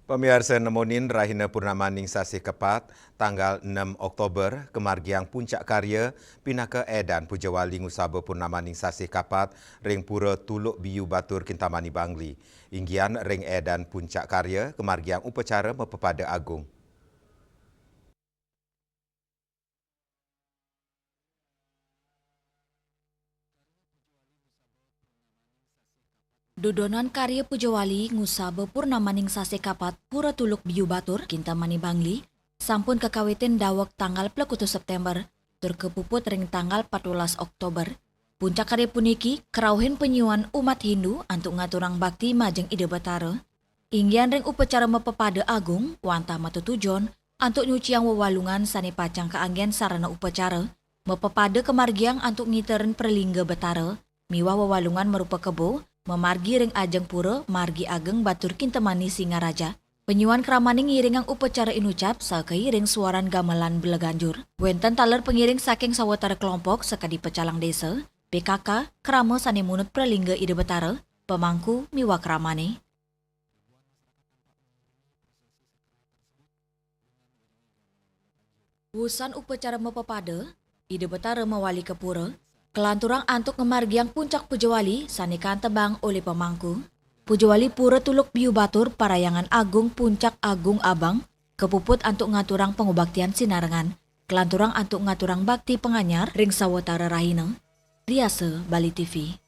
Pemirsa nemonin Rahina Purnamaning Sasih Kepat, tanggal 6 Oktober, kemargiang Puncak Karya, Pinaka Edan Pujawali Ngusaba Purnamaning Sasih Kapat, ring pura Tuluk Biu Batur Kintamani Bangli. Inggian ring Edan Puncak Karya, kemargiang upacara Mepepada Agung. Dodonan karya Pujawali Ngusaba Purnamaning Sasih Kapat Pura Tuluk Biu Batur Kintamani Bangli sampun kekawitin dawek tanggal 20 September tur kepuput ring tanggal 14 Oktober. Puncak karya puniki kerauhin penyuan umat Hindu antuk ngaturang bakti majeng ide Batara. Inggian ring upacara Mepepada Agung wantah matutujon antuk nyuciang wewalungan sane pacang keanggen sarana upacara Mepepada kemargiang antuk ngiteren perlingga Batara miwah wewalungan merupa kebo memargi ring ajeng pura margi ageng Batur Kintamani Singaraja. Penyuan kramaning ngiringang upacara inucap sakeiring suaran gamelan beleganjur. Wenten taler pengiring saking sawatara kelompok sekadi pecalang desa, PKK, krama sane munut pralingga ide Betara, pemangku miwa kramane. Wusan upacara Mepepada, ide Betara mewali ke pura, kelanturang antuk ngemargiang puncak Pujawali sanikan tebang oleh pemangku. Pujawali Pura Tuluk Biu Batur Parayangan Agung Puncak Agung Abang kepuput antuk ngaturang pengobaktian sinarengan. Kelanturang antuk ngaturang bakti penganyar ring sawatara Rahina. Riase Bali TV.